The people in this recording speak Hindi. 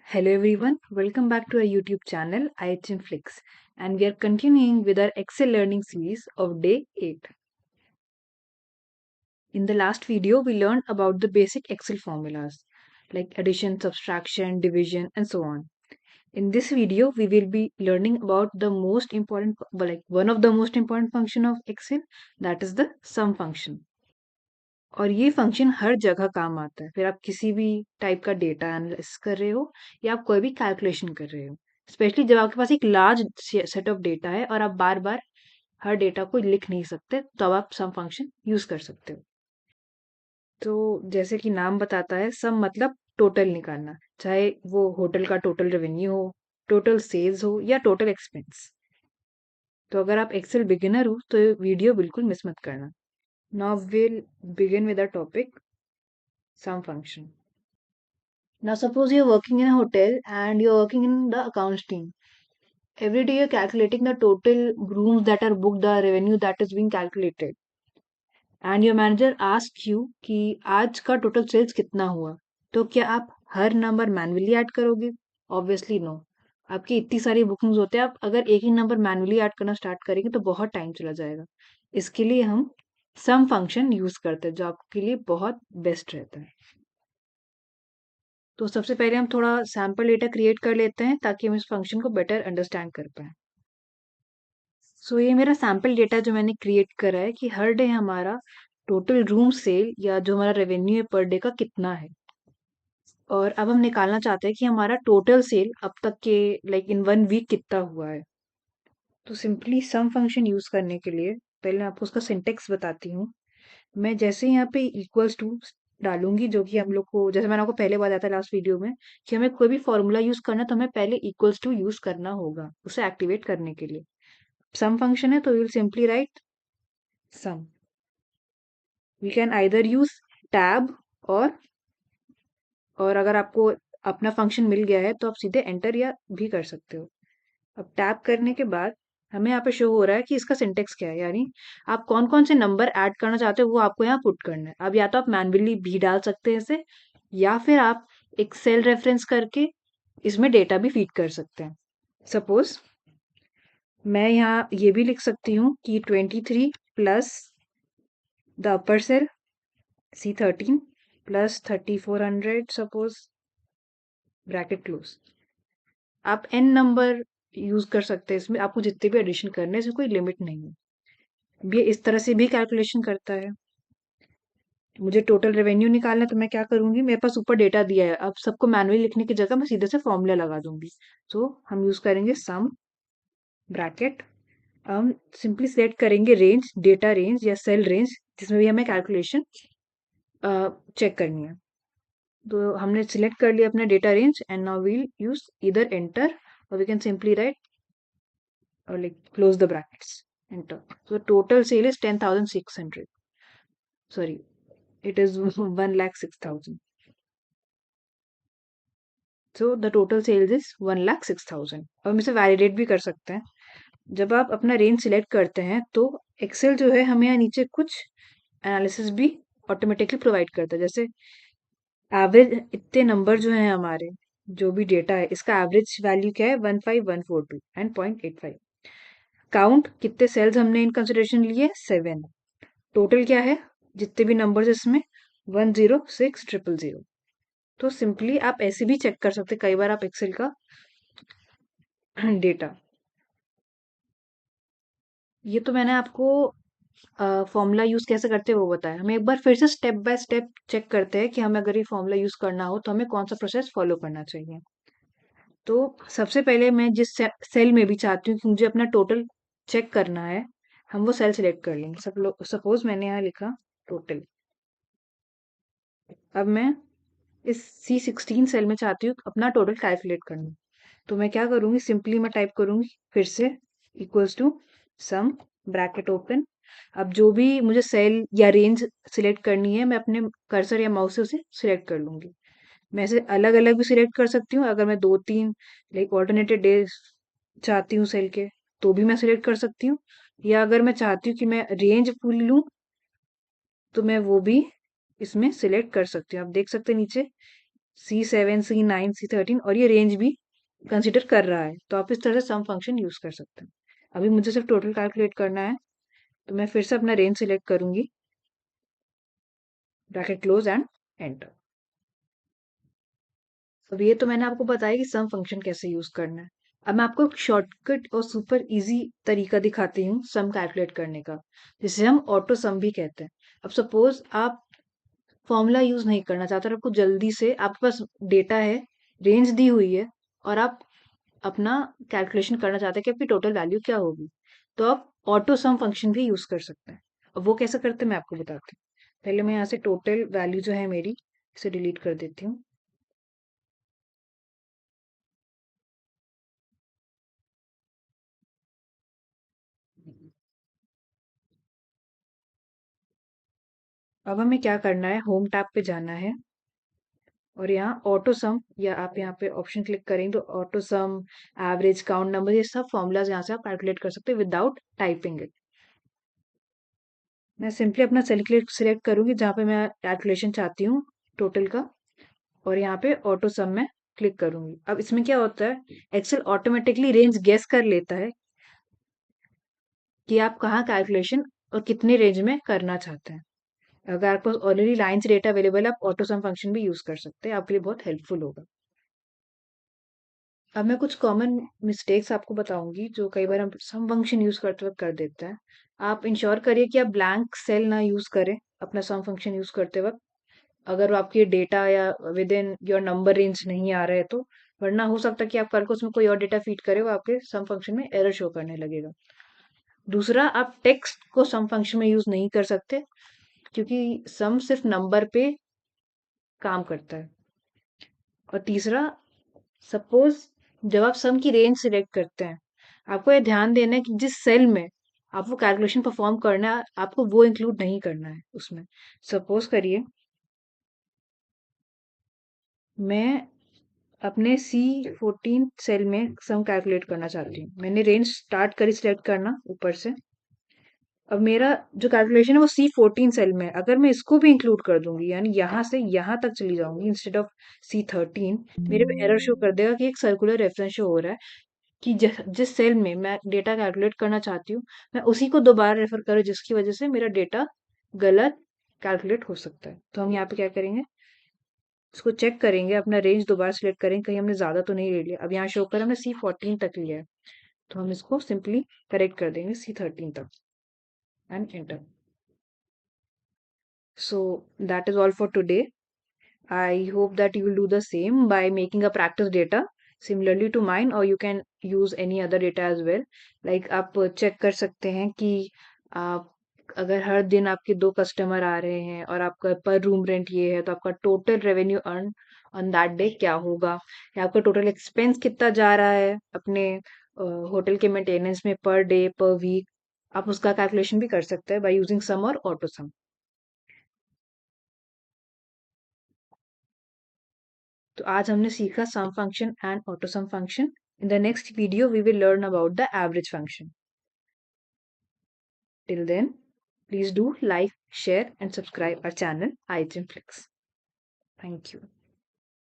Hello everyone, welcome back to our YouTube channel IHM Flix, and we are continuing with our Excel learning series of day 8. In the last video, we learned about the basic Excel formulas like addition, subtraction, division, and so on. In this video, we will be learning about the most important, one of the most important function of Excel, that is the sum function. और ये फंक्शन हर जगह काम आता है, फिर आप किसी भी टाइप का डेटा एनालिसिस कर रहे हो या आप कोई भी कैलकुलेशन कर रहे हो, स्पेशली जब आपके पास एक लार्ज सेट ऑफ डेटा है और आप बार बार हर डेटा को लिख नहीं सकते, तो अब आप सम फंक्शन यूज कर सकते हो। तो जैसे कि नाम बताता है, सम मतलब टोटल निकालना, चाहे वो होटल का टोटल रेवेन्यू हो, टोटल सेल्स हो या टोटल एक्सपेंस। तो अगर आप एक्सेल बिगिनर हो तो ये वीडियो बिल्कुल मिस मत करना। Now will begin with the topic sum function. Now, suppose you're working in a hotel and you're working in the accounts team. Every day you're calculating the total rooms that are booked, the revenue that is being calculated. And your manager asks you कि आज का total sales कितना हुआ? तो क्या आप हर नंबर मैन्युअली ऐड करोगे? Obviously no. आपकी इतनी सारी बुकिंग्स होते हैं, आप अगर एक ही नंबर मैन्युअली ऐड करना स्टार्ट करेंगे तो बहुत टाइम चला जाएगा। इसके लिए हम सम फंक्शन यूज करते हैं, जो आपके लिए बहुत बेस्ट रहता है। तो सबसे पहले हम थोड़ा सैंपल डेटा क्रिएट कर लेते हैं ताकि हम इस फंक्शन को बेटर अंडरस्टैंड कर पाएँ। सो ये मेरा सैंपल डेटा जो मैंने क्रिएट करा है कि हर डे हमारा टोटल रूम सेल या जो हमारा रेवेन्यू है पर डे का कितना है। और अब हम निकालना चाहते हैं कि हमारा टोटल सेल अब तक के इन 1 वीक कितना हुआ है। तो सिंपली सम फंक्शन यूज़ करने के लिए पहले मैं आपको उसका सिंटेक्स बताती हूँ। मैं जैसे यहाँ पे इक्वल्स टू डालूंगी, जो कि हम लोग को, जैसे मैंने आपको पहले बताया था लास्ट वीडियो में, कि हमें कोई भी फॉर्मूला यूज करना तो हमें पहले इक्वल्स टू यूज करना होगा उसे एक्टिवेट करने के लिए। सम फंक्शन है तो we will simply write sum. We can either use tab और अगर आपको अपना फंक्शन मिल गया है तो आप सीधे एंटर या भी कर सकते हो। अब टैप करने के बाद हमें यहाँ पे शो हो रहा है कि इसका सिंटेक्स क्या है, यानी आप कौन कौन से नंबर ऐड करना चाहते हो वो आपको यहाँ पुट करना है। अब या तो आप मैन्युअली भी डाल सकते हैं इसे, या फिर आप एक सेल रेफरेंस करके इसमें डेटा भी फीड कर सकते हैं। सपोज मैं यहाँ ये भी लिख सकती हूँ कि 23 plus the upper cell C13 plus 3400 suppose, bracket close. आप n नंबर यूज कर सकते हैं इसमें, आपको जितने भी एडिशन करने हैं, इसमें कोई लिमिट नहीं है। ये इस तरह से भी कैलकुलेशन करता है। मुझे टोटल रेवेन्यू निकालना है तो मैं क्या करूंगी, मेरे पास ऊपर डेटा दिया है, अब सबको मैनुअली लिखने की जगह मैं सीधे से फॉर्मूला लगा दूंगी। तो हम यूज करेंगे सम ब्रैकेट। हम सिंपली सिलेक्ट करेंगे रेंज, डेटा रेंज या सेल रेंज, जिसमें भी हमें कैलकुलेशन चेक करनी है। तो हमने सिलेक्ट कर लिया अपना data range and now we'll use इधर एंटर, और we can simply write or like close the brackets, enter. So total sale is 10,600. Sorry, it is 1,06,000. So the total sales is 1,06,000. और हम इसे वैलिडेट भी कर सकते हैं। जब आप अपना रेंज सिलेक्ट करते हैं तो एक्सेल जो है हमें यहाँ नीचे कुछ एनालिसिस भी ऑटोमेटिकली प्रोवाइड करता है। जैसे एवरेज इतने नंबर जो हैं हमारे, जो भी डेटा है, इसका एवरेज वैल्यू क्या है 15142 एंड 0.85। काउंट कितने सेल्स हमने इन कंसिडरेशन लिए 7। टोटल क्या है, जितने भी नंबर्स इसमें 106,000। तो सिंपली आप ऐसे भी चेक कर सकते, कई बार आप एक्सेल का डेटा, ये तो मैंने आपको फॉर्मूला यूज कैसे करते हैं वो बताया। हम एक बार फिर से स्टेप बाय स्टेप चेक करते हैं कि हमें अगर ये फॉर्मूला यूज करना हो तो हमें कौन सा प्रोसेस फॉलो करना चाहिए। तो सबसे पहले मैं जिस सेल में भी चाहती हूँ कि मुझे अपना टोटल चेक करना है, हम वो सेल सिलेक्ट कर लेंगे। सपोज मैंने यहाँ लिखा टोटल। अब मैं इस C16 सेल में चाहती हूँ अपना टोटल कैलकुलेट करना। तो मैं क्या करूँगी, सिंपली मैं टाइप करूँगी फिर से equals to sum bracket open. अब जो भी मुझे सेल या रेंज सिलेक्ट करनी है, मैं अपने कर्सर या माउस से उसे सिलेक्ट कर लूँगी। मैं इसे अलग अलग भी सिलेक्ट कर सकती हूँ, अगर मैं 2-3 ऑल्टरनेटेड डेज चाहती हूँ सेल के, तो भी मैं सिलेक्ट कर सकती हूँ। या अगर मैं चाहती हूँ कि मैं रेंज फुल लूँ तो मैं वो भी इसमें सिलेक्ट कर सकती हूँ। आप देख सकते हैं नीचे C7, C9, C13 और ये रेंज भी कंसिडर कर रहा है, तो आप इस तरह से सम फंक्शन यूज कर सकते हैं। अभी मुझे सिर्फ टोटल कैलकुलेट करना है, तो मैं फिर से अपना रेंज सिलेक्ट करूंगी, ब्रैकेट क्लोज एंड एंटर। अब ये तो मैंने आपको बताया कि सम फंक्शन कैसे यूज करना है। अब मैं आपको एक शॉर्टकट और सुपर इजी तरीका दिखाती हूँ सम कैलकुलेट करने का, जिसे हम ऑटो सम भी कहते हैं। अब सपोज आप फॉर्मूला यूज नहीं करना चाहते और आपको जल्दी से, आपके पास डेटा है, रेंज दी हुई है, और आप अपना कैलकुलेशन करना चाहते हैं कि आपकी टोटल वैल्यू क्या होगी, तो आप ऑटो सम फंक्शन भी यूज कर सकते हैं। अब वो कैसे करते हैं मैं आपको बताती हूँ। पहले मैं यहाँ से टोटल वैल्यू जो है मेरी, इसे डिलीट कर देती हूँ। अब हमें क्या करना है, होम टैब पे जाना है और यहाँ ऑटो सम, या आप यहाँ पे ऑप्शन क्लिक करेंगे तो ऑटो सम, एवरेज, काउंट नंबर, ये सब फॉर्मूलाज यहाँ से आप कैलकुलेट कर सकते हैं विदाउट टाइपिंग इट। मैं सिंपली अपना सिलेक्ट सिलेक्ट करूंगी जहाँ पे मैं कैलकुलेशन चाहती हूँ टोटल का, और यहाँ पे ऑटो सम में क्लिक करूंगी। अब इसमें क्या होता है, एक्सेल ऑटोमेटिकली रेंज गेस कर लेता है कि आप कहाँ कैलकुलेशन और कितने रेंज में करना चाहते हैं। अगर आपको ऑलरेडी लाइन से डेटा अवेलेबल है, आप ऑटो सम फंक्शन भी यूज कर सकते हैं, आपके लिए बहुत हेल्पफुल होगा। अब मैं कुछ कॉमन मिस्टेक्स आपको बताऊंगी जो कई बार हम सम फंक्शन यूज करते वक्त कर देते हैं। आप इंश्योर करिए कि आप ब्लैंक सेल ना यूज करें अपना सम फंक्शन यूज करते वक्त, अगर वो आपके डेटा या with in your number range नहीं आ रहे तो। वरना हो सकता है कि आप कल को उसमें कोई और डेटा फीड करे, वो आपके सम फंक्शन में एरर शो करने लगेगा। दूसरा, आप टेक्स्ट को सम फंक्शन में यूज नहीं कर सकते, क्योंकि सम सिर्फ नंबर पे काम करता है। और तीसरा, सपोज जब आप सम की रेंज सिलेक्ट करते हैं, आपको ये ध्यान देना है कि जिस सेल में आपको कैलकुलेशन परफॉर्म करना है, आपको वो इंक्लूड नहीं करना है उसमें। सपोज करिए मैं अपने C14 सेल में सम कैलकुलेट करना चाहती हूँ। मैंने रेंज स्टार्ट करी सिलेक्ट करना ऊपर से। अब मेरा जो कैलकुलेशन है वो C14 सेल में है। अगर मैं इसको भी इंक्लूड कर दूंगी, यानी यहाँ से यहाँ तक चली जाऊंगी इंस्टेड ऑफ C13, मेरे पे एरर शो कर देगा कि एक सर्कुलर रेफरेंस शो हो रहा है कि जिस सेल में मैं डेटा कैलकुलेट करना चाहती हूँ, मैं उसी को दोबारा रेफर करूँ, जिसकी वजह से मेरा डेटा गलत कैलकुलेट हो सकता है। तो हम यहाँ पे क्या करेंगे, इसको चेक करेंगे, अपना रेंज दोबारा सिलेक्ट करेंगे, कहीं हमने ज्यादा तो नहीं ले लिया। अब यहाँ शो कर हमने C14 तक लिया है, तो हम इसको सिंपली करेक्ट कर देंगे C13 तक and enter. So that is all for today. I hope that you will do the same by making a practice data similarly to mine, or you can use any other data as well. Like आप चेक कर सकते हैं कि आप, अगर हर दिन आपके 2 कस्टमर आ रहे हैं और आपका पर रूम रेंट ये है, तो आपका total revenue earn on that day क्या होगा, या आपका टोटल एक्सपेंस कितना जा रहा है अपने होटल के मेंटेनेंस में पर डे पर वीक। आप उसका कैलकुलेशन भी कर सकते हैं बाय यूजिंग सम और ऑटो सम। तो आज हमने सीखा sum function and auto sum function. In the next video we will learn about the average function. Till then, please do like, share and subscribe our channel iGymFlix. Thank you.